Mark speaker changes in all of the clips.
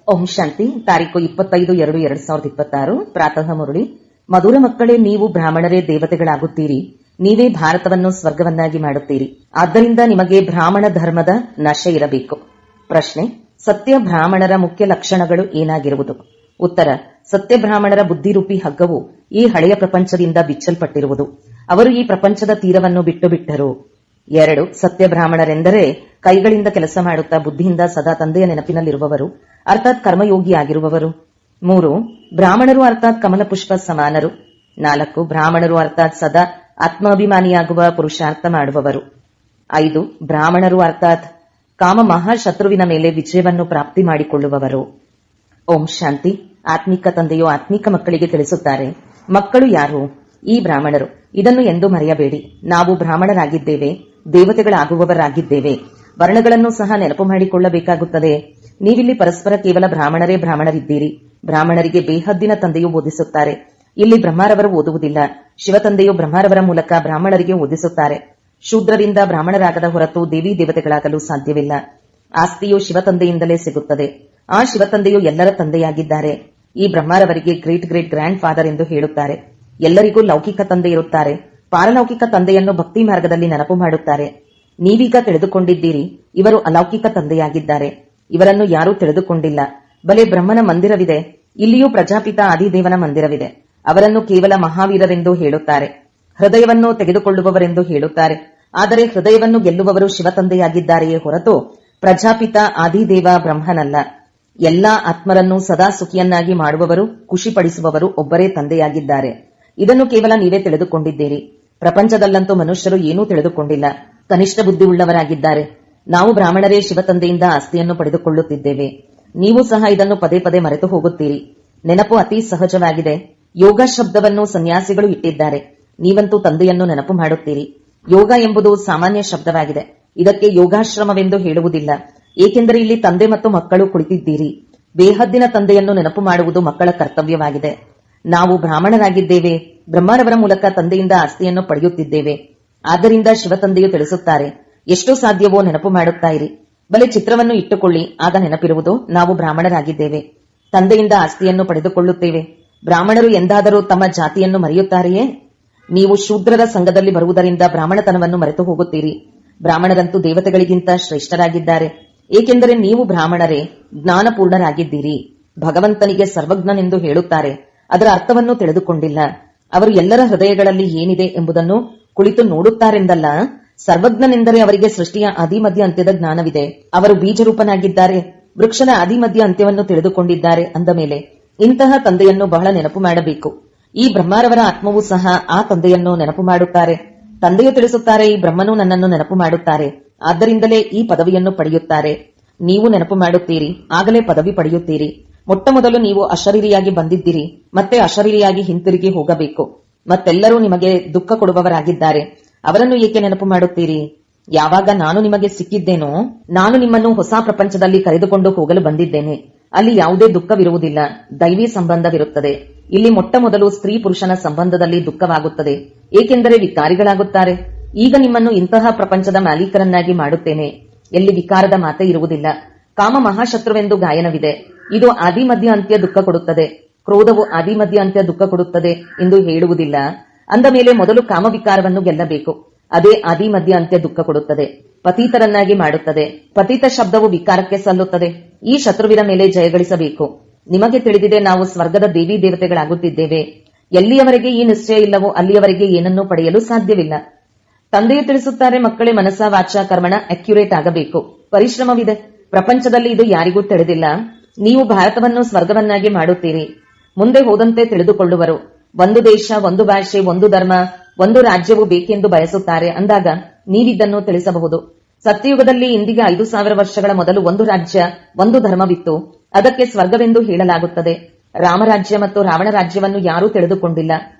Speaker 1: ಓಂ ಶಾಂತಿ. ತಾರೀಕು 25/2/2026. ಪ್ರಾತಃ ಮುರಳಿ. ಮಧುರ ಮಕ್ಕಳೇ, ನೀವು ಬ್ರಾಹ್ಮಣರೇ ದೇವತೆಗಳಾಗುತ್ತೀರಿ. ನೀವೇ ಭಾರತವನ್ನು ಸ್ವರ್ಗವನ್ನಾಗಿ ಮಾಡುತ್ತೀರಿ. ಆದ್ದರಿಂದ ನಿಮಗೆ ಬ್ರಾಹ್ಮಣ ಧರ್ಮದ ನಶೆ ಇರಬೇಕು. ಪ್ರಶ್ನೆ: ಸತ್ಯ ಬ್ರಾಹ್ಮಣರ ಮುಖ್ಯ ಲಕ್ಷಣಗಳು ಏನಾಗಿರುವುದು? ಉತ್ತರ: ಸತ್ಯ ಬ್ರಾಹ್ಮಣರ ಬುದ್ಧಿರೂಪಿ ಹಗ್ಗವು ಈ ಹಳೆಯ ಪ್ರಪಂಚದಿಂದ ಬಿಚ್ಚಲ್ಪಟ್ಟಿರುವುದು. ಅವರು ಈ ಪ್ರಪಂಚದ ತೀರವನ್ನು ಬಿಟ್ಟು ಬಿಟ್ಟರು. 2. ಸತ್ಯ ಬ್ರಾಹ್ಮಣರೆಂದರೆ ಕೈಗಳಿಂದ ಕೆಲಸ ಮಾಡುತ್ತಾ ಬುದ್ಧಿಯಿಂದ ಸದಾ ತಂದೆಯ ನೆನಪಿನಲ್ಲಿರುವವರು, ಅರ್ಥಾತ್ ಕರ್ಮಯೋಗಿಯಾಗಿರುವವರು. 3. ಬ್ರಾಹ್ಮಣರು ಅರ್ಥಾತ್ ಕಮಲ ಪುಷ್ಪ ಸಮಾನರು. 4. ಬ್ರಾಹ್ಮಣರು ಅರ್ಥಾತ್ ಸದಾ ಆತ್ಮಾಭಿಮಾನಿಯಾಗುವ ಪುರುಷಾರ್ಥ ಮಾಡುವವರು. 5. ಬ್ರಾಹ್ಮಣರು ಅರ್ಥಾತ್ ಕಾಮ ಮಹಾಶತ್ರುವಿನ ಮೇಲೆ ವಿಜಯವನ್ನು ಪ್ರಾಪ್ತಿ ಮಾಡಿಕೊಳ್ಳುವವರು. ಓಂ ಶಾಂತಿ. ಆತ್ಮಿಕ ತಂದೆಯು ಆತ್ಮಿಕ ಮಕ್ಕಳಿಗೆ ತಿಳಿಸುತ್ತಾರೆ, ಮಕ್ಕಳು ಯಾರು? ಈ ಬ್ರಾಹ್ಮಣರು. ಇದನ್ನು ಎಂದೂ ಮರೆಯಬೇಡಿ. ನಾವು ಬ್ರಾಹ್ಮಣರಾಗಿದ್ದೇವೆ, ದೇವತೆಗಳಾಗುವವರಾಗಿದ್ದೇವೆ. ವರ್ಣಗಳನ್ನು ಸಹ ನೆನಪು ಮಾಡಿಕೊಳ್ಳಬೇಕಾಗುತ್ತದೆ. ನೀವಿಲ್ಲಿ ಪರಸ್ಪರ ಕೇವಲ ಬ್ರಾಹ್ಮಣರಿದ್ದೀರಿ. ಬ್ರಾಹ್ಮಣರಿಗೆ ಬೇಹದ್ದಿನ ತಂದೆಯು ಓದಿಸುತ್ತಾರೆ. ಇಲ್ಲಿ ಬ್ರಹ್ಮರವರು ಓದುವುದಿಲ್ಲ. ಶಿವತಂದೆಯು ಬ್ರಹ್ಮರವರ ಮೂಲಕ ಬ್ರಾಹ್ಮಣರಿಗೆ ಓದಿಸುತ್ತಾರೆ. ಶೂದ್ರರಿಂದ ಬ್ರಾಹ್ಮಣರಾಗದ ಹೊರತು ದೇವಿ ದೇವತೆಗಳಾಗಲು ಸಾಧ್ಯವಿಲ್ಲ. ಆಸ್ತಿಯು ಶಿವತಂದೆಯಿಂದಲೇ ಸಿಗುತ್ತದೆ. ಆ ಶಿವತಂದೆಯು ಎಲ್ಲರ ತಂದೆಯಾಗಿದ್ದಾರೆ. ಈ ಬ್ರಹ್ಮರವರಿಗೆ ಗ್ರೇಟ್ ಗ್ರೇಟ್ ಗ್ರ್ಯಾಂಡ್ ಫಾದರ್ ಎಂದು ಹೇಳುತ್ತಾರೆ. ಎಲ್ಲರಿಗೂ ಲೌಕಿಕ ತಂದೆ ಇರುತ್ತಾರೆ. ಪಾರಲೌಕಿಕ ತಂದೆಯನ್ನು ಭಕ್ತಿ ಮಾರ್ಗದಲ್ಲಿ ನೆನಪು ಮಾಡುತ್ತಾರೆ. ನೀವೀಗ ತಿಳಿದುಕೊಂಡಿದ್ದೀರಿ, ಇವರು ಅಲೌಕಿಕ ತಂದೆಯಾಗಿದ್ದಾರೆ. ಇವರನ್ನು ಯಾರೂ ತಿಳಿದುಕೊಂಡಿಲ್ಲ. ಬಲೆ ಬ್ರಹ್ಮನ ಮಂದಿರವಿದೆ. ಇಲ್ಲಿಯೂ ಪ್ರಜಾಪಿತ ಆದಿದೇವನ ಮಂದಿರವಿದೆ. ಅವರನ್ನು ಕೇವಲ ಮಹಾವೀರರೆಂದು ಹೇಳುತ್ತಾರೆ. ಹೃದಯವನ್ನು ತೆಗೆದುಕೊಳ್ಳುವವರೆಂದು ಹೇಳುತ್ತಾರೆ. ಆದರೆ ಹೃದಯವನ್ನು ಗೆಲ್ಲುವವರು ಶಿವತಂದೆಯಾಗಿದ್ದಾರೆಯೇ ಹೊರತು ಪ್ರಜಾಪಿತ ಆದಿದೇವ ಬ್ರಹ್ಮನಲ್ಲ. ಎಲ್ಲಾ ಆತ್ಮರನ್ನು ಸದಾ ಸುಖಿಯನ್ನಾಗಿ ಮಾಡುವವರು, ಖುಷಿಪಡಿಸುವವರು ಒಬ್ಬರೇ ತಂದೆಯಾಗಿದ್ದಾರೆ. ಇದನ್ನು ಕೇವಲ ನೀವೇ ತಿಳಿದುಕೊಂಡಿದ್ದೀರಿ. ಪ್ರಪಂಚದಲ್ಲಂತೂ ಮನುಷ್ಯರು ಏನೂ ತಿಳಿದುಕೊಂಡಿಲ್ಲ. ಕನಿಷ್ಠ ಬುದ್ಧಿ ಉಳ್ಳವರಾಗಿದ್ದಾರೆ. ನಾವು ಬ್ರಾಹ್ಮಣರೇ ಶಿವತಂದೆಯಿಂದ ಆಸ್ತಿಯನ್ನು ಪಡೆದುಕೊಳ್ಳುತ್ತಿದ್ದೇವೆ. ನೀವು ಸಹ ಇದನ್ನು ಪದೇ ಪದೇ ಮರೆತು ಹೋಗುತ್ತೀರಿ. ನೆನಪು ಅತಿ ಸಹಜವಾಗಿದೆ. ಯೋಗ ಶಬ್ದವನ್ನು ಸನ್ಯಾಸಿಗಳು ಇಟ್ಟಿದ್ದಾರೆ. ನೀವಂತೂ ತಂದೆಯನ್ನು ನೆನಪು ಮಾಡುತ್ತೀರಿ. ಯೋಗ ಎಂಬುದು ಸಾಮಾನ್ಯ ಶಬ್ದವಾಗಿದೆ. ಇದಕ್ಕೆ ಯೋಗಾಶ್ರಮವೆಂದು ಹೇಳುವುದಿಲ್ಲ. ಏಕೆಂದರೆ ಇಲ್ಲಿ ತಂದೆ ಮತ್ತು ಮಕ್ಕಳು ಕುಳಿತಿದ್ದೀರಿ. ಬೇಹದ್ದಿನ ತಂದೆಯನ್ನು ನೆನಪು ಮಾಡುವುದು ಮಕ್ಕಳ ಕರ್ತವ್ಯವಾಗಿದೆ. ನಾವು ಬ್ರಾಹ್ಮಣರಾಗಿದ್ದೇವೆ. ಬ್ರಹ್ಮರವರ ಮೂಲಕ ತಂದೆಯಿಂದ ಆಸ್ತಿಯನ್ನು ಪಡೆಯುತ್ತಿದ್ದೇವೆ. ಆದ್ದರಿಂದ ಶಿವತಂದೆಯು ತಿಳಿಸುತ್ತಾರೆ, ಎಷ್ಟು ಸಾಧ್ಯವೋ ನೆನಪು ಮಾಡುತ್ತಾ ಇರಿ. ಬಲೆ ಚಿತ್ರವನ್ನು ಇಟ್ಟುಕೊಳ್ಳಿ, ಆಗ ನೆನಪಿರುವುದು, ನಾವು ಬ್ರಾಹ್ಮಣರಾಗಿದ್ದೇವೆ, ತಂದೆಯಿಂದ ಆಸ್ತಿಯನ್ನು ಪಡೆದುಕೊಳ್ಳುತ್ತೇವೆ. ಬ್ರಾಹ್ಮಣರು ಎಂದಾದರೂ ತಮ್ಮ ಜಾತಿಯನ್ನು ಮರೆಯುತ್ತಾರೆಯೇ? ನೀವು ಶೂದ್ರರ ಸಂಘದಲ್ಲಿ ಬರುವುದರಿಂದ ಬ್ರಾಹ್ಮಣತನವನ್ನು ಮರೆತು ಹೋಗುತ್ತೀರಿ. ಬ್ರಾಹ್ಮಣರಂತೂ ದೇವತೆಗಳಿಗಿಂತ ಶ್ರೇಷ್ಠರಾಗಿದ್ದಾರೆ. ಏಕೆಂದರೆ ನೀವು ಬ್ರಾಹ್ಮಣರೇ ಜ್ಞಾನಪೂರ್ಣರಾಗಿದ್ದೀರಿ. ಭಗವಂತನಿಗೆ ಸರ್ವಜ್ಞನೆಂದು ಹೇಳುತ್ತಾರೆ. ಅದರ ಅರ್ಥವನ್ನು ತಿಳಿದುಕೊಂಡಿಲ್ಲ. ಅವರು ಎಲ್ಲರ ಹೃದಯಗಳಲ್ಲಿ ಏನಿದೆ ಎಂಬುದನ್ನು ಕುಳಿತು ನೋಡುತ್ತಾರೆಂದಲ್ಲ. ಸರ್ವಜ್ಞನೆಂದರೆ ಅವರಿಗೆ ಸೃಷ್ಟಿಯ ಆದಿಮಧ್ಯ ಅಂತ್ಯದ ಜ್ಞಾನವಿದೆ. ಅವರು ಬೀಜರೂಪನಾಗಿದ್ದಾರೆ. ವೃಕ್ಷದ ಆದಿಮಧ್ಯ ಅಂತ್ಯವನ್ನು ತಿಳಿದುಕೊಂಡಿದ್ದಾರೆ. ಅಂದ ಮೇಲೆ ಇಂತಹ ತಂದೆಯನ್ನು ಬಹಳ ನೆನಪು ಮಾಡಬೇಕು. ಈ ಬ್ರಹ್ಮರವರ ಆತ್ಮವೂ ಸಹ ಆ ತಂದೆಯನ್ನು ನೆನಪು ಮಾಡುತ್ತಾರೆ. ತಂದೆಯು ತಿಳಿಸುತ್ತಾರೆ, ಈ ಬ್ರಹ್ಮನು ನನ್ನನ್ನು ನೆನಪು ಮಾಡುತ್ತಾರೆ. ಆದ್ದರಿಂದಲೇ ಈ ಪದವಿಯನ್ನು ಪಡೆಯುತ್ತಾರೆ. ನೀವು ನೆನಪು ಮಾಡುತ್ತೀರಿ, ಆಗಲೇ ಪದವಿ ಪಡೆಯುತ್ತೀರಿ. ಮೊಟ್ಟ ಮೊದಲು ನೀವು ಅಶರೀರಿಯಾಗಿ ಬಂದಿದ್ದೀರಿ, ಮತ್ತೆ ಅಶರೀರಿಯಾಗಿ ಹಿಂತಿರುಗಿ ಹೋಗಬೇಕು. ಮತ್ತೆಲ್ಲರೂ ನಿಮಗೆ ದುಃಖ ಕೊಡುವವರಾಗಿದ್ದಾರೆ. ಅವರನ್ನು ಏಕೆ ನೆನಪು ಮಾಡುತ್ತೀರಿ? ಯಾವಾಗ ನಾನು ನಿಮಗೆ ಸಿಕ್ಕಿದ್ದೇನೋ, ನಾನು ನಿಮ್ಮನ್ನು ಹೊಸ ಪ್ರಪಂಚದಲ್ಲಿ ಕರೆದುಕೊಂಡು ಹೋಗಲು ಬಂದಿದ್ದೇನೆ. ಅಲ್ಲಿ ಯಾವುದೇ ದುಃಖವಿರುವುದಿಲ್ಲ, ದೈವಿ ಸಂಬಂಧವಿರುತ್ತದೆ. ಇಲ್ಲಿ ಮೊಟ್ಟ ಮೊದಲು ಸ್ತ್ರೀ ಪುರುಷನ ಸಂಬಂಧದಲ್ಲಿ ದುಃಖವಾಗುತ್ತದೆ, ಏಕೆಂದರೆ ವಿಕಾರಿಗಳಾಗುತ್ತಾರೆ. ಈಗ ನಿಮ್ಮನ್ನು ಇಂತಹ ಪ್ರಪಂಚದ ಮಾಲೀಕರನ್ನಾಗಿ ಮಾಡುತ್ತೇನೆ. ಎಲ್ಲಿ ವಿಕಾರದ ಮಾತೆ ಇರುವುದಿಲ್ಲ. ಕಾಮ ಮಹಾಶತ್ರುವೆಂದು ಗಾಯನವಿದೆ. ಇದು ಆದಿಮಧ್ಯ ಅಂತ್ಯ ದುಃಖ ಕೊಡುತ್ತದೆ. ಕ್ರೋಧವು ಆದಿಮಧ್ಯ ಅಂತ್ಯ ದುಃಖ ಕೊಡುತ್ತದೆ ಎಂದು ಹೇಳುವುದಿಲ್ಲ. ಅಂದ ಮೇಲೆ ಮೊದಲು ಕಾಮವಿಕಾರವನ್ನು ಗೆಲ್ಲಬೇಕು. ಅದೇ ಆದಿಮಧ್ಯ ಅಂತ್ಯ ದುಃಖ ಕೊಡುತ್ತದೆ, ಪತೀತರನ್ನಾಗಿ ಮಾಡುತ್ತದೆ. ಪತೀತ ಶಬ್ದವು ವಿಕಾರಕ್ಕೆ ಸಲ್ಲುತ್ತದೆ. ಈ ಶತ್ರುವಿನ ಮೇಲೆ ಜಯಗಳಿಸಬೇಕು. ನಿಮಗೆ ತಿಳಿದಿದೆ, ನಾವು ಸ್ವರ್ಗದ ದೇವಿ ದೇವತೆಗಳಾಗುತ್ತಿದ್ದೇವೆ. ಎಲ್ಲಿಯವರೆಗೆ ಈ ನಿಶ್ಚಯ ಇಲ್ಲವೋ ಅಲ್ಲಿಯವರೆಗೆ ಏನನ್ನೂ ಪಡೆಯಲು ಸಾಧ್ಯವಿಲ್ಲ. ತಂದೆಯು ತಿಳಿಸುತ್ತಾರೆ, ಮಕ್ಕಳೇ ಮನಸ ವಾಚ ಕರ್ಮಣ ಅಕ್ಯುರೇಟ್ ಆಗಬೇಕು. ಪರಿಶ್ರಮವಿದೆ. ಪ್ರಪಂಚದಲ್ಲಿ ಇದು ಯಾರಿಗೂ ತಿಳಿದಿಲ್ಲ. ನೀವು ಭಾರತವನ್ನು ಸ್ವರ್ಗವನ್ನಾಗಿ ಮಾಡುತ್ತೀರಿ. ಮುಂದೆ ಹೋದಂತೆ ತಿಳಿದುಕೊಳ್ಳುವರು. ಒಂದು ದೇಶ, ಒಂದು ಭಾಷೆ, ಒಂದು ಧರ್ಮ, ಒಂದು ರಾಜ್ಯವು ಬೇಕೆಂದು ಬಯಸುತ್ತಾರೆ. ಅಂದಾಗ ನೀವಿದ್ದನ್ನು ತಿಳಿಸಬಹುದು. ಸತ್ಯಯುಗದಲ್ಲಿ ಇಂದಿಗೆ 5000 ವರ್ಷಗಳ ಮೊದಲು ಒಂದು ರಾಜ್ಯ, ಒಂದು ಧರ್ಮವಿತ್ತು. ಅದಕ್ಕೆ ಸ್ವರ್ಗವೆಂದು ಹೇಳಲಾಗುತ್ತದೆ. ರಾಮರಾಜ್ಯ ಮತ್ತು ರಾವಣ ರಾಜ್ಯವನ್ನು ಯಾರೂ ತಿಳಿದುಕೊಂಡಿಲ್ಲ.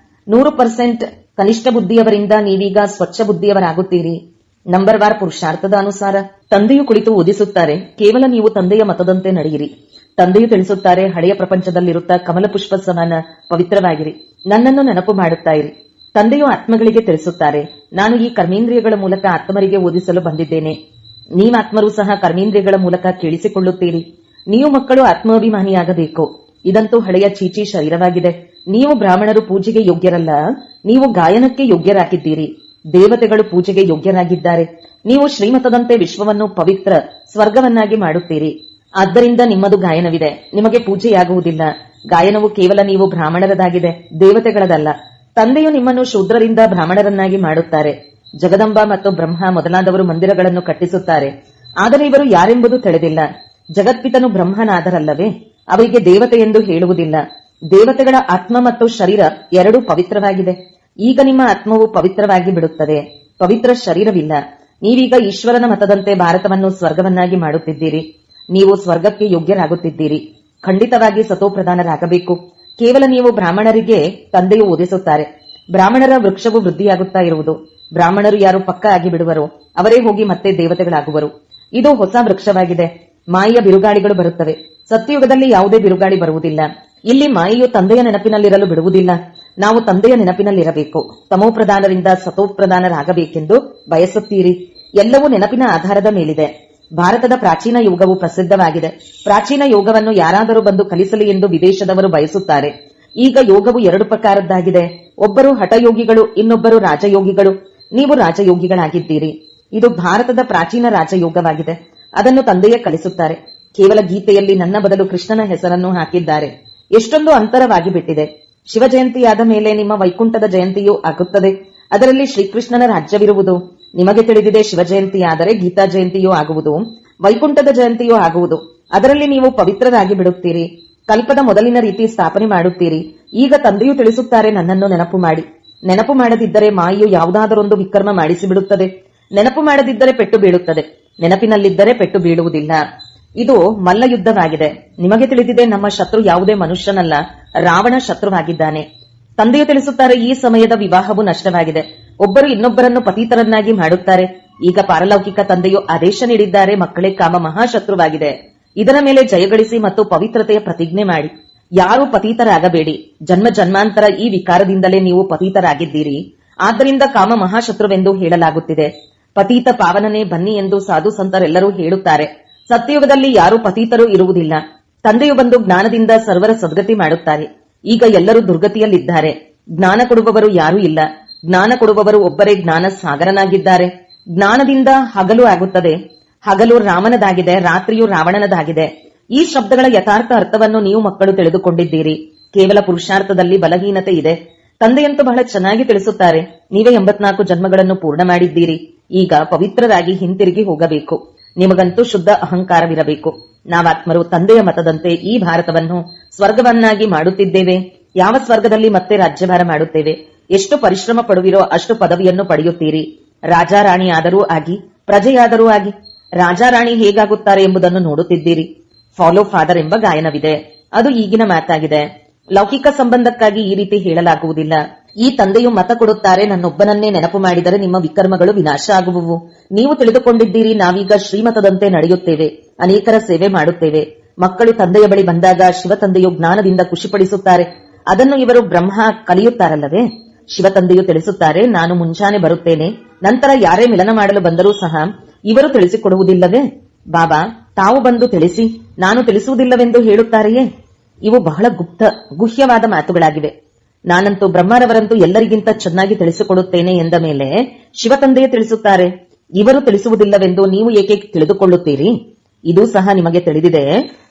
Speaker 1: 100% ಕನಿಷ್ಠ ಬುದ್ಧಿಯವರಿಂದ ನೀವೀಗ ಸ್ವಚ್ಛ ಬುದ್ಧಿಯವರಾಗುತ್ತೀರಿ. ನಂಬರ್ ವಾರ್ ಪುರುಷಾರ್ಥದ ಅನುಸಾರ ತಂದೆಯು ಕುಳಿತು ಓದಿಸುತ್ತಾರೆ. ಕೇವಲ ನೀವು ತಂದೆಯ ಮತದಂತೆ ನಡೆಯಿರಿ. ತಂದೆಯು ತಿಳಿಸುತ್ತಾರೆ, ಹಳೆಯ ಪ್ರಪಂಚದಲ್ಲಿರುತ್ತಾ ಕಮಲ ಪುಷ್ಪ ಸಮಾನ ಪವಿತ್ರವಾಗಿರಿ. ನನ್ನನ್ನು ನೆನಪು ಮಾಡುತ್ತಾ ಇರಿ. ತಂದೆಯು ಆತ್ಮಗಳಿಗೆ ತಿಳಿಸುತ್ತಾರೆ, ನಾನು ಈ ಕರ್ಮೇಂದ್ರಿಯಗಳ ಮೂಲಕ ಆತ್ಮರಿಗೆ ಓದಿಸಲು ಬಂದಿದ್ದೇನೆ. ನೀವಾತ್ಮರೂ ಸಹ ಕರ್ಮೇಂದ್ರಿಯಗಳ ಮೂಲಕ ಕೇಳಿಸಿಕೊಳ್ಳುತ್ತೀರಿ. ನೀವು ಮಕ್ಕಳು ಆತ್ಮಾಭಿಮಾನಿಯಾಗಬೇಕು. ಇದಂತೂ ಹಳೆಯ ಚೀಚಿ ಶರೀರವಾಗಿದೆ. ನೀವು ಬ್ರಾಹ್ಮಣರು ಪೂಜೆಗೆ ಯೋಗ್ಯರಲ್ಲ, ನೀವು ಗಾಯನಕ್ಕೆ ಯೋಗ್ಯರಾಗಿದ್ದೀರಿ. ದೇವತೆಗಳು ಪೂಜೆಗೆ ಯೋಗ್ಯರಾಗಿದ್ದಾರೆ. ನೀವು ಶ್ರೀಮತದಂತೆ ವಿಶ್ವವನ್ನು ಪವಿತ್ರ ಸ್ವರ್ಗವನ್ನಾಗಿ ಮಾಡುತ್ತೀರಿ. ಆದ್ದರಿಂದ ನಿಮ್ಮದು ಗಾಯನವಿದೆ, ನಿಮಗೆ ಪೂಜೆಯಾಗುವುದಿಲ್ಲ. ಗಾಯನವು ಕೇವಲ ನೀವು ಬ್ರಾಹ್ಮಣರದಾಗಿದೆ, ದೇವತೆಗಳದಲ್ಲ. ತಂದೆಯು ನಿಮ್ಮನ್ನು ಶೂದ್ರರಿಂದ ಬ್ರಾಹ್ಮಣರನ್ನಾಗಿ ಮಾಡುತ್ತಾರೆ. ಜಗದಂಬ ಮತ್ತು ಬ್ರಹ್ಮ ಮೊದಲಾದವರು ಮಂದಿರಗಳನ್ನು ಕಟ್ಟಿಸುತ್ತಾರೆ, ಆದರೆ ಇವರು ಯಾರೆಂಬುದು ತಿಳಿದಿಲ್ಲ. ಜಗತ್ಪಿತನು ಬ್ರಹ್ಮನಾದರಲ್ಲವೇ, ಅವರಿಗೆ ದೇವತೆ ಎಂದು ಹೇಳುವುದಿಲ್ಲ. ದೇವತೆಗಳ ಆತ್ಮ ಮತ್ತು ಶರೀರ ಎರಡೂ ಪವಿತ್ರವಾಗಿದೆ. ಈಗ ನಿಮ್ಮ ಆತ್ಮವು ಪವಿತ್ರವಾಗಿ ಬಿಡುತ್ತದೆ, ಪವಿತ್ರ ಶರೀರವಿಲ್ಲ. ನೀವೀಗ ಈಶ್ವರನ ಮತದಂತೆ ಭಾರತವನ್ನು ಸ್ವರ್ಗವನ್ನಾಗಿ ಮಾಡುತ್ತಿದ್ದೀರಿ. ನೀವು ಸ್ವರ್ಗಕ್ಕೆ ಯೋಗ್ಯರಾಗುತ್ತಿದ್ದೀರಿ. ಖಂಡಿತವಾಗಿ ಸತೋಪ್ರಧಾನರಾಗಬೇಕು. ಕೇವಲ ನೀವು ಬ್ರಾಹ್ಮಣರಿಗೆ ತಂದೆಯು ಓದಿಸುತ್ತಾರೆ. ಬ್ರಾಹ್ಮಣರ ವೃಕ್ಷವು ವೃದ್ಧಿಯಾಗುತ್ತಾ ಇರುವುದು. ಬ್ರಾಹ್ಮಣರು ಯಾರು ಪಕ್ಕ ಆಗಿ ಬಿಡುವರು, ಅವರೇ ಹೋಗಿ ಮತ್ತೆ ದೇವತೆಗಳಾಗುವರು. ಇದು ಹೊಸ ವೃಕ್ಷವಾಗಿದೆ. ಮಾಯೆಯ ಬಿರುಗಾಳಿಗಳು ಬರುತ್ತವೆ. ಸತ್ಯಯುಗದಲ್ಲಿ ಯಾವುದೇ ಬಿರುಗಾಳಿ ಬರುವುದಿಲ್ಲ. ಇಲ್ಲಿ ಮಾಯೆಯು ತಂದೆಯ ನೆನಪಿನಲ್ಲಿರಲು ಬಿಡುವುದಿಲ್ಲ. ನಾವು ತಂದೆಯ ನೆನಪಿನಲ್ಲಿರಬೇಕು. ತಮೋಪ್ರಧಾನರಿಂದ ಸತೋಪ್ರಧಾನರಾಗಬೇಕೆಂದು ಬಯಸುತ್ತೀರಿ. ಎಲ್ಲವೂ ನೆನಪಿನ ಆಧಾರದ ಮೇಲಿದೆ. ಭಾರತದ ಪ್ರಾಚೀನ ಯೋಗವು ಪ್ರಸಿದ್ಧವಾಗಿದೆ. ಪ್ರಾಚೀನ ಯೋಗವನ್ನು ಯಾರಾದರೂ ಬಂದು ಕಲಿಸಲಿ ಎಂದು ವಿದೇಶದವರು ಬಯಸುತ್ತಾರೆ. ಈಗ ಯೋಗವು ಎರಡು ಪ್ರಕಾರದ್ದಾಗಿದೆ. ಒಬ್ಬರು ಹಠಯೋಗಿಗಳು, ಇನ್ನೊಬ್ಬರು ರಾಜಯೋಗಿಗಳು. ನೀವು ರಾಜಯೋಗಿಗಳಾಗಿದ್ದೀರಿ. ಇದು ಭಾರತದ ಪ್ರಾಚೀನ ರಾಜಯೋಗವಾಗಿದೆ. ಅದನ್ನು ತಂದೆಯೇ ಕಲಿಸುತ್ತಾರೆ. ಕೇವಲ ಗೀತೆಯಲ್ಲಿ ನನ್ನ ಬದಲು ಕೃಷ್ಣನ ಹೆಸರನ್ನು ಹಾಕಿದ್ದಾರೆ. ಎಷ್ಟೊಂದು ಅಂತರವಾಗಿ ಬಿಟ್ಟಿದೆ. ಶಿವ ಜಯಂತಿಯಾದ ಮೇಲೆ ನಿಮ್ಮ ವೈಕುಂಠದ ಜಯಂತಿಯೂ ಆಗುತ್ತದೆ. ಅದರಲ್ಲಿ ಶ್ರೀಕೃಷ್ಣನ ರಾಜ್ಯವಿರುವುದು. ನಿಮಗೆ ತಿಳಿದಿದೆ, ಶಿವ ಜಯಂತಿಯಾದರೆ ಗೀತಾ ಜಯಂತಿಯೂ ಆಗುವುದು, ವೈಕುಂಠದ ಜಯಂತಿಯೂ ಆಗುವುದು. ಅದರಲ್ಲಿ ನೀವು ಪವಿತ್ರರಾಗಿ ಬಿಡುತ್ತೀರಿ. ಕಲ್ಪದ ಮೊದಲಿನ ರೀತಿ ಸ್ಥಾಪನೆ ಮಾಡುತ್ತೀರಿ. ಈಗ ತಂದೆಯು ತಿಳಿಸುತ್ತಾರೆ, ನನ್ನನ್ನು ನೆನಪು ಮಾಡಿ. ನೆನಪು ಮಾಡದಿದ್ದರೆ ಮಾಯೆಯು ಯಾವುದಾದರೊಂದು ವಿಕರ್ಮ ಮಾಡಿಸಿಬಿಡುತ್ತದೆ. ನೆನಪು ಮಾಡದಿದ್ದರೆ ಪೆಟ್ಟು ಬೀಳುತ್ತದೆ. ನೆನಪಿನಲ್ಲಿದ್ದರೆ ಪೆಟ್ಟು ಬೀಳುವುದಿಲ್ಲ. ಇದು ಮಲ್ಲಯುದ್ಧವಾಗಿದೆ. ನಿಮಗೆ ತಿಳಿದಿದೆ, ನಮ್ಮ ಶತ್ರು ಯಾವುದೇ ಮನುಷ್ಯನಲ್ಲ, ರಾವಣ ಶತ್ರುವಾಗಿದ್ದಾನೆ. ತಂದೆಯು ತಿಳಿಸುತ್ತಾರೆ, ಈ ಸಮಯದ ವಿವಾಹವು ನಷ್ಟವಾಗಿದೆ. ಒಬ್ಬರು ಇನ್ನೊಬ್ಬರನ್ನು ಪತೀತರನ್ನಾಗಿ ಮಾಡುತ್ತಾರೆ. ಈಗ ಪಾರಲೌಕಿಕ ತಂದೆಯು ಆದೇಶ ನೀಡಿದ್ದಾರೆ, ಮಕ್ಕಳೇ, ಕಾಮ ಮಹಾಶತ್ರುವಾಗಿದೆ. ಇದರ ಮೇಲೆ ಜಯಗಳಿಸಿ ಮತ್ತು ಪವಿತ್ರತೆಯ ಪ್ರತಿಜ್ಞೆ ಮಾಡಿ. ಯಾರೂ ಪತೀತರಾಗಬೇಡಿ. ಜನ್ಮ ಜನ್ಮಾಂತರ ಈ ವಿಕಾರದಿಂದಲೇ ನೀವು ಪತೀತರಾಗಿದ್ದೀರಿ. ಆದ್ದರಿಂದ ಕಾಮ ಮಹಾಶತ್ರುವೆಂದು ಹೇಳಲಾಗುತ್ತಿದೆ. ಪತೀತ ಪಾವನನೇ ಬನ್ನಿ ಎಂದು ಸಾಧು ಸಂತರೆಲ್ಲರೂ ಹೇಳುತ್ತಾರೆ. ಸತ್ಯಯುಗದಲ್ಲಿ ಯಾರೂ ಪತೀತರು ಇರುವುದಿಲ್ಲ. ತಂದೆಯು ಬಂದು ಜ್ಞಾನದಿಂದ ಸರ್ವರ ಸದ್ಗತಿ ಮಾಡುತ್ತಾರೆ. ಈಗ ಎಲ್ಲರೂ ದುರ್ಗತಿಯಲ್ಲಿದ್ದಾರೆ. ಜ್ಞಾನ ಕೊಡುವವರು ಯಾರೂ ಇಲ್ಲ. ಜ್ಞಾನ ಕೊಡುವವರು ಒಬ್ಬರೇ ಜ್ಞಾನ ಸಾಗರನಾಗಿದ್ದಾರೆ. ಜ್ಞಾನದಿಂದ ಹಗಲು ಆಗುತ್ತದೆ. ಹಗಲು ರಾಮನದಾಗಿದೆ, ರಾತ್ರಿಯು ರಾವಣನದಾಗಿದೆ. ಈ ಶಬ್ದಗಳ ಯಥಾರ್ಥ ಅರ್ಥವನ್ನು ನೀವು ಮಕ್ಕಳು ತಿಳಿದುಕೊಂಡಿದ್ದೀರಿ. ಕೇವಲ ಪುರುಷಾರ್ಥದಲ್ಲಿ ಬಲಹೀನತೆ ಇದೆ. ತಂದೆಯಂತೂ ಬಹಳ ಚೆನ್ನಾಗಿ ತಿಳಿಸುತ್ತಾರೆ. ನೀವೇ 84 ಜನ್ಮಗಳನ್ನು ಪೂರ್ಣ ಮಾಡಿದ್ದೀರಿ. ಈಗ ಪವಿತ್ರರಾಗಿ ಹಿಂತಿರುಗಿ ಹೋಗಬೇಕು. ನಿಮಗಂತೂ ಶುದ್ಧ ಅಹಂಕಾರವಿರಬೇಕು. ನಾವಾತ್ಮರು ತಂದೆಯ ಮತದಂತೆ ಈ ಭಾರತವನ್ನು ಸ್ವರ್ಗವನ್ನಾಗಿ ಮಾಡುತ್ತಿದ್ದೇವೆ. ಯಾವ ಸ್ವರ್ಗದಲ್ಲಿ ಮತ್ತೆ ರಾಜ್ಯಭಾರ ಮಾಡುತ್ತೇವೆ. ಎಷ್ಟು ಪರಿಶ್ರಮ ಪಡುವಿರೋ ಅಷ್ಟು ಪದವಿಯನ್ನು ಪಡೆಯುತ್ತೀರಿ. ರಾಜಾರಾಣಿಯಾದರೂ ಆಗಿ, ಪ್ರಜೆಯಾದರೂ ಆಗಿ. ರಾಜಾರಾಣಿ ಹೇಗಾಗುತ್ತಾರೆ ಎಂಬುದನ್ನು ನೋಡುತ್ತಿದ್ದೀರಿ. ಫಾಲೋ ಫಾದರ್ ಎಂಬ ಗಾಯನವಿದೆ. ಅದು ಈಗಿನ ಮಾತಾಗಿದೆ. ಲೌಕಿಕ ಸಂಬಂಧಕ್ಕಾಗಿ ಈ ರೀತಿ ಹೇಳಲಾಗುವುದಿಲ್ಲ. ಈ ತಂದೆಯು ಮತ ಕೊಡುತ್ತಾರೆ, ನನ್ನೊಬ್ಬನನ್ನೇ ನೆನಪು ಮಾಡಿದರೆ ನಿಮ್ಮ ವಿಕರ್ಮಗಳು ವಿನಾಶ ಆಗುವುವು. ನೀವು ತಿಳಿದುಕೊಂಡಿದ್ದೀರಿ, ನಾವೀಗ ಶ್ರೀಮತದಂತೆ ನಡೆಯುತ್ತೇವೆ, ಅನೇಕರ ಸೇವೆ ಮಾಡುತ್ತೇವೆ. ಮಕ್ಕಳು ತಂದೆಯ ಬಳಿ ಬಂದಾಗ ಶಿವ ತಂದೆಯು ಜ್ಞಾನದಿಂದ ಖುಷಿಪಡಿಸುತ್ತಾರೆ. ಅದನ್ನು ಇವರು ಬ್ರಹ್ಮ ಕಲಿಯುತ್ತಾರಲ್ಲವೇ. ಶಿವ ತಂದೆಯು ತಿಳಿಸುತ್ತಾರೆ, ನಾನು ಮುಂಚಾನೆ ಬರುತ್ತೇನೆ. ನಂತರ ಯಾರೇ ಮಿಲನ ಮಾಡಲು ಬಂದರೂ ಸಹ ಇವರು ತಿಳಿಸಿಕೊಡುವುದಿಲ್ಲವೇ. ಬಾಬಾ ತಾವು ಬಂದು ತಿಳಿಸಿ, ನಾನು ತಿಳಿಸುವುದಿಲ್ಲವೆಂದು ಹೇಳುತ್ತಾರೆಯೇ. ಇವು ಬಹಳ ಗುಹ್ಯವಾದ ಮಾತುಗಳಾಗಿವೆ. ನಾನಂತೂ ಬ್ರಹ್ಮರವರಂತೂ ಎಲ್ಲರಿಗಿಂತ ಚೆನ್ನಾಗಿ ತಿಳಿಸಿಕೊಡುತ್ತೇನೆ ಎಂದ ಮೇಲೆ ಶಿವತಂದೆಯೇ ತಿಳಿಸುತ್ತಾರೆ, ಇವರು ತಿಳಿಸುವುದಿಲ್ಲವೆಂದು ನೀವು ಏಕೆ ತಿಳಿದುಕೊಳ್ಳುತ್ತೀರಿ. ಇದೂ ಸಹ ನಿಮಗೆ ತಿಳಿದಿದೆ.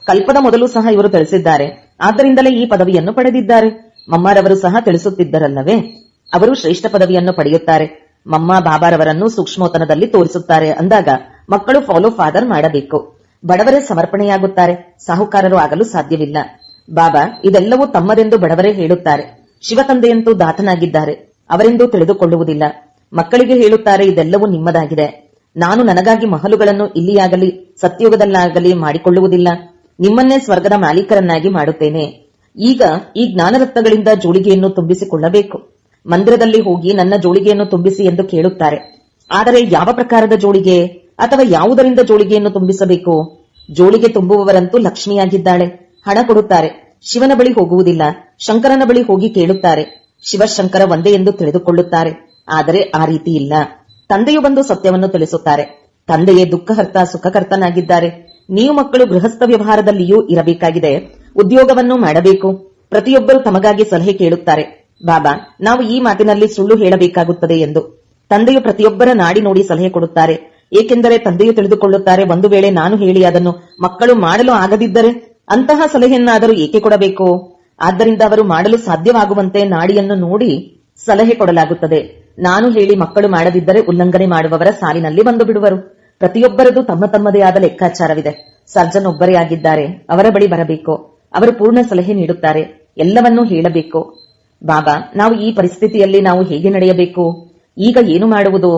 Speaker 1: ಕಲ್ಪದ ಮೊದಲು ಸಹ ಇವರು ತಿಳಿಸಿದ್ದಾರೆ. ಆದ್ದರಿಂದಲೇ ಈ ಪದವಿಯನ್ನು ಪಡೆದಿದ್ದಾರೆ. ಮಮ್ಮರವರು ಸಹ ತಿಳಿಸುತ್ತಿದ್ದರಲ್ಲವೇ. ಅವರು ಶ್ರೇಷ್ಠ ಪದವಿಯನ್ನು ಪಡೆಯುತ್ತಾರೆ. ಮಮ್ಮ ಬಾಬಾರವರನ್ನು ಸೂಕ್ಷ್ಮೋತನದಲ್ಲಿ ತೋರಿಸುತ್ತಾರೆ. ಅಂದಾಗ ಮಕ್ಕಳು ಫಾಲೋ ಫಾದರ್ ಮಾಡಬೇಕು. ಬಡವರೇ ಸಮರ್ಪಣೆಯಾಗುತ್ತಾರೆ, ಸಾಹುಕಾರರು ಆಗಲು ಸಾಧ್ಯವಿಲ್ಲ. ಬಾಬಾ ಇದೆಲ್ಲವೂ ತಮ್ಮದೆಂದು ಬಡವರೇ ಹೇಳುತ್ತಾರೆ. ಶಿವತಂದೆಯಂತೂ ದಾತನಾಗಿದ್ದಾರೆ, ಅವರೆಂದೂ ತಿಳಿದುಕೊಳ್ಳುವುದಿಲ್ಲ. ಮಕ್ಕಳಿಗೆ ಹೇಳುತ್ತಾರೆ, ಇದೆಲ್ಲವೂ ನಿಮ್ಮದಾಗಿದೆ. ನಾನು ನನಗಾಗಿ ಮಹಲುಗಳನ್ನು ಇಲ್ಲಿಯಾಗಲಿ ಸತ್ಯುಗದಲ್ಲಾಗಲಿ ಮಾಡಿಕೊಳ್ಳುವುದಿಲ್ಲ. ನಿಮ್ಮನ್ನೇ ಸ್ವರ್ಗದ ಮಾಲೀಕರನ್ನಾಗಿ ಮಾಡುತ್ತೇನೆ. ಈಗ ಈ ಜ್ಞಾನರತ್ನಗಳಿಂದ ಜೋಳಿಗೆಯನ್ನು ತುಂಬಿಸಿಕೊಳ್ಳಬೇಕು. ಮಂದಿರದಲ್ಲಿ ಹೋಗಿ ನನ್ನ ಜೋಳಿಗೆಯನ್ನು ತುಂಬಿಸಿ ಎಂದು ಕೇಳುತ್ತಾರೆ. ಆದರೆ ಯಾವ ಪ್ರಕಾರದ ಜೋಳಿಗೆ ಅಥವಾ ಯಾವುದರಿಂದ ಜೋಳಿಗೆಯನ್ನು ತುಂಬಿಸಬೇಕು. ಜೋಳಿಗೆ ತುಂಬುವವರಂತೂ ಲಕ್ಷ್ಮಿಯಾಗಿದ್ದಾಳೆ, ಹಣ ಕೊಡುತ್ತಾರೆ. ಶಿವನ ಬಳಿ ಹೋಗುವುದಿಲ್ಲ, ಶಂಕರನ ಬಳಿ ಹೋಗಿ ಕೇಳುತ್ತಾರೆ. ಶಿವಶಂಕರ ಒಂದೇ ಎಂದು ತಿಳಿದುಕೊಳ್ಳುತ್ತಾರೆ. ಆದರೆ ಆ ರೀತಿ ಇಲ್ಲ. ತಂದೆಯು ಬಂದು ಸತ್ಯವನ್ನು ತಿಳಿಸುತ್ತಾರೆ. ತಂದೆಯೇ ದುಃಖಹರ್ತ ಸುಖಕರ್ತನಾಗಿದ್ದಾರೆ. ನೀವು ಮಕ್ಕಳು ಗೃಹಸ್ಥ ವ್ಯವಹಾರದಲ್ಲಿಯೂ ಇರಬೇಕಾಗಿದೆ, ಉದ್ಯೋಗವನ್ನು ಮಾಡಬೇಕು. ಪ್ರತಿಯೊಬ್ಬರು ತಮಗಾಗಿ ಸಲಹೆ ಕೇಳುತ್ತಾರೆ, ಬಾಬಾ ನಾವು ಈ ಮಾತಿನಲ್ಲಿ ಸುಳ್ಳು ಹೇಳಬೇಕಾಗುತ್ತದೆ ಎಂದು. ತಂದೆಯು ಪ್ರತಿಯೊಬ್ಬರ ನಾಡಿ ನೋಡಿ ಸಲಹೆ ಕೊಡುತ್ತಾರೆ. ಏಕೆಂದರೆ ತಂದೆಯು ತಿಳಿದುಕೊಳ್ಳುತ್ತಾರೆ, ಒಂದು ವೇಳೆ ನಾನು ಹೇಳಿ ಅದನ್ನು ಮಕ್ಕಳು ಮಾಡಲು ಆಗದಿದ್ದರೆ ಅಂತಹ ಸಲಹೆಯನ್ನಾದರೂ ಏಕೆ ಕೊಡಬೇಕು. ಆದ್ದರಿಂದ ಅವರು ಮಾಡಲು ಸಾಧ್ಯವಾಗುವಂತೆ ನಾಡಿಯನ್ನು ನೋಡಿ ಸಲಹೆ ಕೊಡಲಾಗುತ್ತದೆ. ನಾನು ಹೇಳಿ ಮಕ್ಕಳು ಮಾಡದಿದ್ದರೆ ಉಲ್ಲಂಘನೆ ಮಾಡುವವರ ಸಾಲಿನಲ್ಲಿ ಬಂದು ಬಿಡುವರು. ಪ್ರತಿಯೊಬ್ಬರದು ತಮ್ಮ ತಮ್ಮದೇ ಆದ ಲೆಕ್ಕಾಚಾರವಿದೆ. ಸರ್ಜನ್ ಒಬ್ಬರೇ ಆಗಿದ್ದಾರೆ, ಅವರ ಬಳಿ ಬರಬೇಕು. ಅವರು ಪೂರ್ಣ ಸಲಹೆ ನೀಡುತ್ತಾರೆ, ಎಲ್ಲವನ್ನೂ ಹೇಳಬೇಕು. ಬಾಬಾ ನಾವು ಈ ಪರಿಸ್ಥಿತಿಯಲ್ಲಿ ನಾವು ಹೇಗೆ ನಡೆಯಬೇಕು, ಈಗ ಏನು ಮಾಡುವುದು.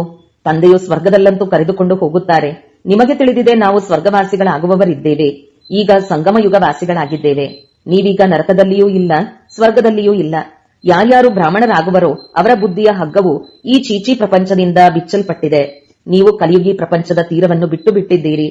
Speaker 1: ತಂದೆಯು ಸ್ವರ್ಗದಲ್ಲಂತೂ ಕರೆದುಕೊಂಡು ಹೋಗುತ್ತಾರೆ. ನಿಮಗೆ ತಿಳಿದಿದೆ, ನಾವು ಸ್ವರ್ಗವಾಸಿಗಳಾಗುವವರಿದ್ದೇವೆ. ಈಗ ಸಂಗಮ ಯುಗ ವಾಸಿಗಳಾಗಿದ್ದೇವೆ. ನೀವೀಗ ನರಕದಲ್ಲಿಯೂ ಇಲ್ಲ, ಸ್ವರ್ಗದಲ್ಲಿಯೂ ಇಲ್ಲ. ಯಾರ್ಯಾರು ಬ್ರಾಹ್ಮಣರಾಗುವರೋ ಅವರ ಬುದ್ಧಿಯ ಹಗ್ಗವು ಈ ಚೀಚಿ ಪ್ರಪಂಚದಿಂದ ಬಿಚ್ಚಲ್ಪಟ್ಟಿದೆ. ನೀವು ಕಲಿಯುಗಿ ಪ್ರಪಂಚದ ತೀರವನ್ನು ಬಿಟ್ಟು ಬಿಟ್ಟಿದ್ದೀರಿ.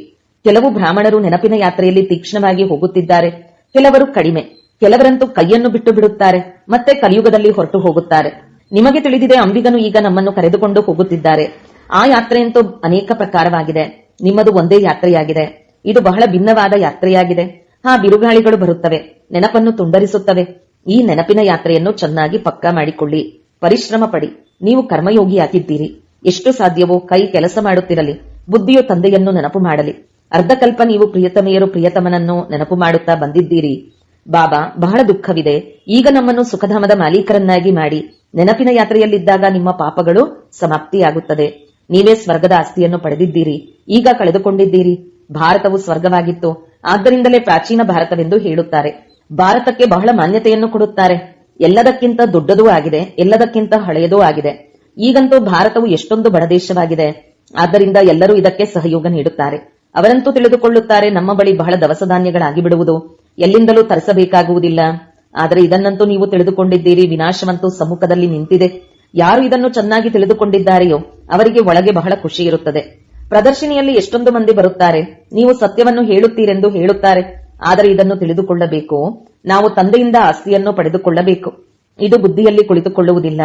Speaker 1: ಕೆಲವು ಬ್ರಾಹ್ಮಣರು ನೆನಪಿನ ಯಾತ್ರೆಯಲ್ಲಿ ತೀಕ್ಷ್ಣವಾಗಿ ಹೋಗುತ್ತಿದ್ದಾರೆ, ಕೆಲವರು ಕಡಿಮೆ. ಕೆಲವರಂತೂ ಕೈಯನ್ನು ಬಿಟ್ಟು ಬಿಡುತ್ತಾರೆ, ಮತ್ತೆ ಕಲಿಯುಗದಲ್ಲಿ ಹೊರಟು ಹೋಗುತ್ತಾರೆ. ನಿಮಗೆ ತಿಳಿದಿದೆ, ಅಂಬಿಗನು ಈಗ ನಮ್ಮನ್ನು ಕರೆದುಕೊಂಡು ಹೋಗುತ್ತಿದ್ದಾರೆ. ಆ ಯಾತ್ರೆಯಂತೂ ಅನೇಕ ಪ್ರಕಾರವಾಗಿದೆ. ನಿಮ್ಮದು ಒಂದೇ ಯಾತ್ರೆಯಾಗಿದೆ. ಇದು ಬಹಳ ಭಿನ್ನವಾದ ಯಾತ್ರೆಯಾಗಿದೆ. ಆ ಬಿರುಗಾಳಿಗಳು ಬರುತ್ತವೆ, ನೆನಪನ್ನು ತುಂಡರಿಸುತ್ತವೆ. ಈ ನೆನಪಿನ ಯಾತ್ರೆಯನ್ನು ಚೆನ್ನಾಗಿ ಪಕ್ಕಾ ಮಾಡಿಕೊಳ್ಳಿ, ಪರಿಶ್ರಮ ಪಡಿ. ನೀವು ಕರ್ಮಯೋಗಿಯಾಗಿದ್ದೀರಿ. ಎಷ್ಟು ಸಾಧ್ಯವೋ ಕೈ ಕೆಲಸ ಮಾಡುತ್ತಿರಲಿ. ಬುದ್ಧಿಯು ತಂದೆಯನ್ನು ನೆನಪು ಮಾಡಲಿ. ಅರ್ಧಕಲ್ಪ ನೀವು ಪ್ರಿಯತಮೆಯರು ಪ್ರಿಯತಮನನ್ನು ನೆನಪು ಮಾಡುತ್ತಾ ಬಂದಿದ್ದೀರಿ. ಬಾಬಾ ಬಹಳ ದುಃಖವಿದೆ, ಈಗ ನಮ್ಮನ್ನು ಸುಖಧಾಮದ ಮಾಲೀಕರನ್ನಾಗಿ ಮಾಡಿ. ನೆನಪಿನ ಯಾತ್ರೆಯಲ್ಲಿದ್ದಾಗ ನಿಮ್ಮ ಪಾಪಗಳು ಸಮಾಪ್ತಿಯಾಗುತ್ತದೆ. ನೀವೇ ಸ್ವರ್ಗದ ಆಸ್ತಿಯನ್ನು ಪಡೆದಿದ್ದೀರಿ, ಈಗ ಕಳೆದುಕೊಂಡಿದ್ದೀರಿ. ಭಾರತವು ಸ್ವರ್ಗವಾಗಿತ್ತು, ಆದ್ದರಿಂದಲೇ ಪ್ರಾಚೀನ ಭಾರತವೆಂದು ಹೇಳುತ್ತಾರೆ. ಭಾರತಕ್ಕೆ ಬಹಳ ಮಾನ್ಯತೆಯನ್ನು ಕೊಡುತ್ತಾರೆ. ಎಲ್ಲದಕ್ಕಿಂತ ದೊಡ್ಡದೂ ಆಗಿದೆ, ಎಲ್ಲದಕ್ಕಿಂತ ಹಳೆಯದೂ ಆಗಿದೆ. ಈಗಂತೂ ಭಾರತವು ಎಷ್ಟೊಂದು ಬಡದೇಶವಾಗಿದೆ. ಆದ್ದರಿಂದ ಎಲ್ಲರೂ ಇದಕ್ಕೆ ಸಹಯೋಗ ನೀಡುತ್ತಾರೆ. ಅವರಂತೂ ತಿಳಿದುಕೊಳ್ಳುತ್ತಾರೆ, ನಮ್ಮ ಬಳಿ ಬಹಳ ದವಸ ಧಾನ್ಯಗಳಾಗಿ ಬಿಡುವುದು, ಎಲ್ಲಿಂದಲೂ ತರಿಸಬೇಕಾಗುವುದಿಲ್ಲ. ಆದರೆ ಇದನ್ನಂತೂ ನೀವು ತಿಳಿದುಕೊಂಡಿದ್ದೀರಿ, ವಿನಾಶವಂತೂ ಸಮ್ಮುಖದಲ್ಲಿ ನಿಂತಿದೆ. ಯಾರು ಇದನ್ನು ಚೆನ್ನಾಗಿ ತಿಳಿದುಕೊಂಡಿದ್ದಾರೆಯೋ ಅವರಿಗೆ ಒಳಗೆ ಬಹಳ ಖುಷಿ ಇರುತ್ತದೆ. ಪ್ರದರ್ಶಿನಿಯಲ್ಲಿ ಎಷ್ಟೊಂದು ಮಂದಿ ಬರುತ್ತಾರೆ, ನೀವು ಸತ್ಯವನ್ನು ಹೇಳುತ್ತೀರೆಂದು ಹೇಳುತ್ತಾರೆ. ಆದರೆ ಇದನ್ನು ತಿಳಿದುಕೊಳ್ಳಬೇಕು, ನಾವು ತಂದೆಯಿಂದ ಆಸ್ತಿಯನ್ನು ಪಡೆದುಕೊಳ್ಳಬೇಕು. ಇದು ಬುದ್ಧಿಯಲ್ಲಿ ಕುಳಿತುಕೊಳ್ಳುವುದಿಲ್ಲ.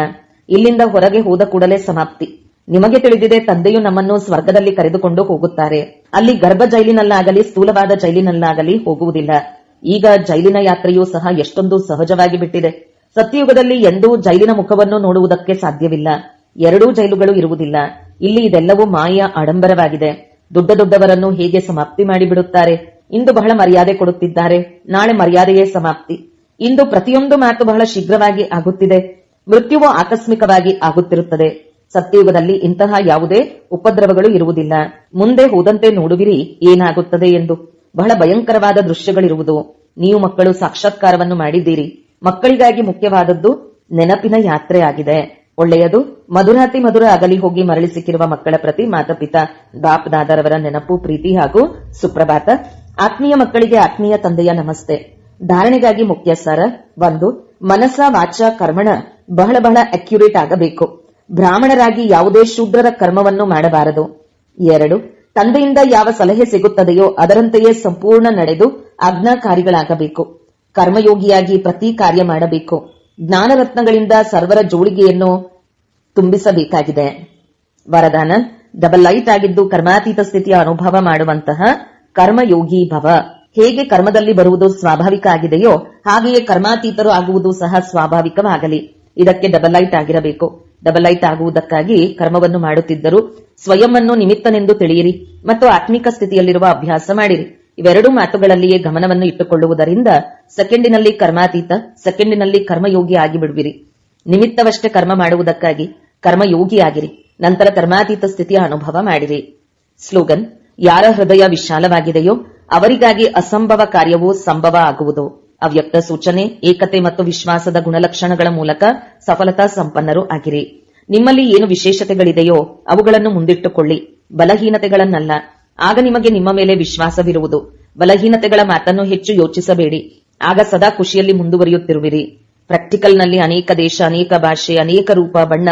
Speaker 1: ಇಲ್ಲಿಂದ ಹೊರಗೆ ಹೋದ ಕೂಡಲೇ ಸಮಾಪ್ತಿ. ನಿಮಗೆ ತಿಳಿದಿದೆ, ತಂದೆಯು ನಮ್ಮನ್ನು ಸ್ವರ್ಗದಲ್ಲಿ ಕರೆದುಕೊಂಡು ಹೋಗುತ್ತಾರೆ. ಅಲ್ಲಿ ಗರ್ಭ ಜೈಲಿನಲ್ಲಾಗಲಿ ಸ್ಥೂಲವಾದ ಜೈಲಿನಲ್ಲಾಗಲಿ ಹೋಗುವುದಿಲ್ಲ. ಈಗ ಜೈಲಿನ ಯಾತ್ರೆಯೂ ಸಹ ಎಷ್ಟೊಂದು ಸಹಜವಾಗಿ ಬಿಟ್ಟಿದೆ. ಸತ್ಯಯುಗದಲ್ಲಿ ಎಂದೂ ಜೈಲಿನ ಮುಖವನ್ನು ನೋಡುವುದಕ್ಕೆ ಸಾಧ್ಯವಿಲ್ಲ. ಎರಡೂ ಜೈಲುಗಳು ಇರುವುದಿಲ್ಲ. ಇಲ್ಲಿ ಇದೆಲ್ಲವೂ ಮಾಯೆಯ ಆಡಂಬರವಾಗಿದೆ. ದೊಡ್ಡ ದೊಡ್ಡವರನ್ನು ಹೇಗೆ ಸಮಾಪ್ತಿ ಮಾಡಿಬಿಡುತ್ತಾರೆ. ಇಂದು ಬಹಳ ಮರ್ಯಾದೆ ಕೊಡುತ್ತಿದ್ದಾರೆ, ನಾಳೆ ಮರ್ಯಾದೆಯೇ ಸಮಾಪ್ತಿ. ಇಂದು ಪ್ರತಿಯೊಂದು ಮಾತು ಬಹಳ ಶೀಘ್ರವಾಗಿ ಆಗುತ್ತಿದೆ. ಮೃತ್ಯುವು ಆಕಸ್ಮಿಕವಾಗಿ ಆಗುತ್ತಿರುತ್ತದೆ. ಸತ್ಯಯುಗದಲ್ಲಿ ಇಂತಹ ಯಾವುದೇ ಉಪದ್ರವಗಳು ಇರುವುದಿಲ್ಲ. ಮುಂದೆ ಹೋದಂತೆ ನೋಡುವಿರಿ ಏನಾಗುತ್ತದೆ ಎಂದು. ಬಹಳ ಭಯಂಕರವಾದ ದೃಶ್ಯಗಳಿರುವುದು. ನೀವು ಮಕ್ಕಳು ಸಾಕ್ಷಾತ್ಕಾರವನ್ನು ಮಾಡಿದ್ದೀರಿ. ಮಕ್ಕಳಿಗಾಗಿ ಮುಖ್ಯವಾದದ್ದು ನೆನಪಿನ ಯಾತ್ರೆ ಆಗಿದೆ. ಒಳ್ಳೆಯದು. ಮಧುರಾತಿ ಮಧುರ ಅಗಲಿ ಹೋಗಿ ಮರಳಿ ಸಿಕ್ಕಿರುವ ಮಕ್ಕಳ ಪ್ರತಿ ಮಾತಾಪಿತಾ ಬಾಪ್ ದಾದಾರವರ ನೆನಪು, ಪ್ರೀತಿ ಹಾಗೂ ಸುಪ್ರಭಾತ. ಆತ್ಮೀಯ ಮಕ್ಕಳಿಗೆ ಆತ್ಮೀಯ ತಂದೆಯ ನಮಸ್ತೆ. ಧಾರಣೆಗಾಗಿ ಮುಖ್ಯ ಸಾರ: 1. ಮನಸ ವಾಚ ಕರ್ಮಣ ಬಹಳ ಬಹಳ ಅಕ್ಯುರೇಟ್ ಆಗಬೇಕು. ಬ್ರಾಹ್ಮಣರಾಗಿ ಯಾವುದೇ ಶೂದ್ರರ ಕರ್ಮವನ್ನು ಮಾಡಬಾರದು. 2. ತಂದೆಯಿಂದ ಯಾವ ಸಲಹೆ ಸಿಗುತ್ತದೆಯೋ ಅದರಂತೆಯೇ ಸಂಪೂರ್ಣ ನಡೆದು ಆಜ್ಞಾಕಾರಿಗಳಾಗಬೇಕು. ಕರ್ಮಯೋಗಿಯಾಗಿ ಪ್ರತಿ ಕಾರ್ಯ ಮಾಡಬೇಕು. ಜ್ಞಾನರತ್ನಗಳಿಂದ ಸರ್ವರ ಜೋಳಿಗೆಯನ್ನು ತುಂಬಿಸಬೇಕಾಗಿದೆ. ವರದಾನ: ಡಬಲ್ ಲೈಟ್ ಆಗಿದ್ದು ಕರ್ಮಾತೀತ ಸ್ಥಿತಿಯ ಅನುಭವ ಮಾಡುವಂತಹ ಕರ್ಮಯೋಗಿ ಭವ. ಹೇಗೆ ಕರ್ಮದಲ್ಲಿ ಬರುವುದು ಸ್ವಾಭಾವಿಕ ಆಗಿದೆಯೋ ಹಾಗೆಯೇ ಕರ್ಮಾತೀತರು ಆಗುವುದು ಸಹ ಸ್ವಾಭಾವಿಕವಾಗಲಿ. ಇದಕ್ಕೆ ಡಬಲ್ ಲೈಟ್ ಆಗಿರಬೇಕು. ಡಬಲ್ ಲೈಟ್ ಆಗುವುದಕ್ಕಾಗಿ ಕರ್ಮವನ್ನು ಮಾಡುತ್ತಿದ್ದರೂ ಸ್ವಯಂವನ್ನು ನಿಮಿತ್ತನೆಂದು ತಿಳಿಯಿರಿ ಮತ್ತು ಆತ್ಮಿಕ ಸ್ಥಿತಿಯಲ್ಲಿರುವ ಅಭ್ಯಾಸ ಮಾಡಿರಿ. ಇವೆರಡೂ ಮಾತುಗಳಲ್ಲಿಯೇ ಗಮನವನ್ನು ಇಟ್ಟುಕೊಳ್ಳುವುದರಿಂದ ಸೆಕೆಂಡಿನಲ್ಲಿ ಕರ್ಮಾತೀತ, ಸೆಕೆಂಡಿನಲ್ಲಿ ಕರ್ಮಯೋಗಿ ಆಗಿಬಿಡುವಿರಿ. ನಿಮಿತ್ತವಷ್ಟೇ ಕರ್ಮ ಮಾಡುವುದಕ್ಕಾಗಿ ಕರ್ಮಯೋಗಿಯಾಗಿರಿ, ನಂತರ ಕರ್ಮಾತೀತ ಸ್ಥಿತಿಯ ಅನುಭವ ಮಾಡಿರಿ. ಸ್ಲೋಗನ್: ಯಾರ ಹೃದಯ ವಿಶಾಲವಾಗಿದೆಯೋ ಅವರಿಗಾಗಿ ಅಸಂಭವ ಕಾರ್ಯವೂ ಸಂಭವ ಆಗುವುದು. ಅವ್ಯಕ್ತ ಸೂಚನೆ: ಏಕತೆ ಮತ್ತು ವಿಶ್ವಾಸದ ಗುಣಲಕ್ಷಣಗಳ ಮೂಲಕ ಸಫಲತಾ ಸಂಪನ್ನರು ಆಗಿರಿ. ನಿಮ್ಮಲ್ಲಿ ಏನು ವಿಶೇಷತೆಗಳಿದೆಯೋ ಅವುಗಳನ್ನು ಮುಂದಿಟ್ಟುಕೊಳ್ಳಿ, ಬಲಹೀನತೆಗಳನ್ನಲ್ಲ. ಆಗ ನಿಮಗೆ ನಿಮ್ಮ ಮೇಲೆ ವಿಶ್ವಾಸವಿರುವುದು. ಬಲಹೀನತೆಗಳ ಮಾತನ್ನು ಹೆಚ್ಚು ಯೋಚಿಸಬೇಡಿ, ಆಗ ಸದಾ ಖುಷಿಯಲ್ಲಿ ಮುಂದುವರಿಯುತ್ತಿರುವಿರಿ. ಪ್ರಾಕ್ಟಿಕಲ್ನಲ್ಲಿ ಅನೇಕ ದೇಶ, ಅನೇಕ ಭಾಷೆ, ಅನೇಕ ರೂಪ, ಬಣ್ಣ,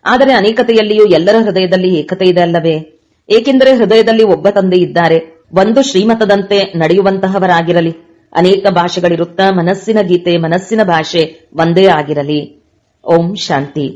Speaker 1: ಆದರೆ ಅನೇಕತೆಯಲ್ಲಿಯೂ ಎಲ್ಲರ ಹೃದಯದಲ್ಲಿ ಏಕತೆ ಇದೆ ಅಲ್ಲವೇ? ಏಕೆಂದರೆ ಹೃದಯದಲ್ಲಿ ಒಬ್ಬ ತಂದೆ ಇದ್ದಾರೆ. ಒಂದು ಶ್ರೀಮತದಂತೆ ನಡೆಯುವಂತಹವರಾಗಿರಲಿ. ಅನೇಕ ಭಾಷೆಗಳಿರುತ್ತಾ ಮನಸ್ಸಿನ ಗೀತೆ, ಮನಸ್ಸಿನ ಭಾಷೆ ಒಂದೇ ಆಗಿರಲಿ. ಓಂ ಶಾಂತಿ.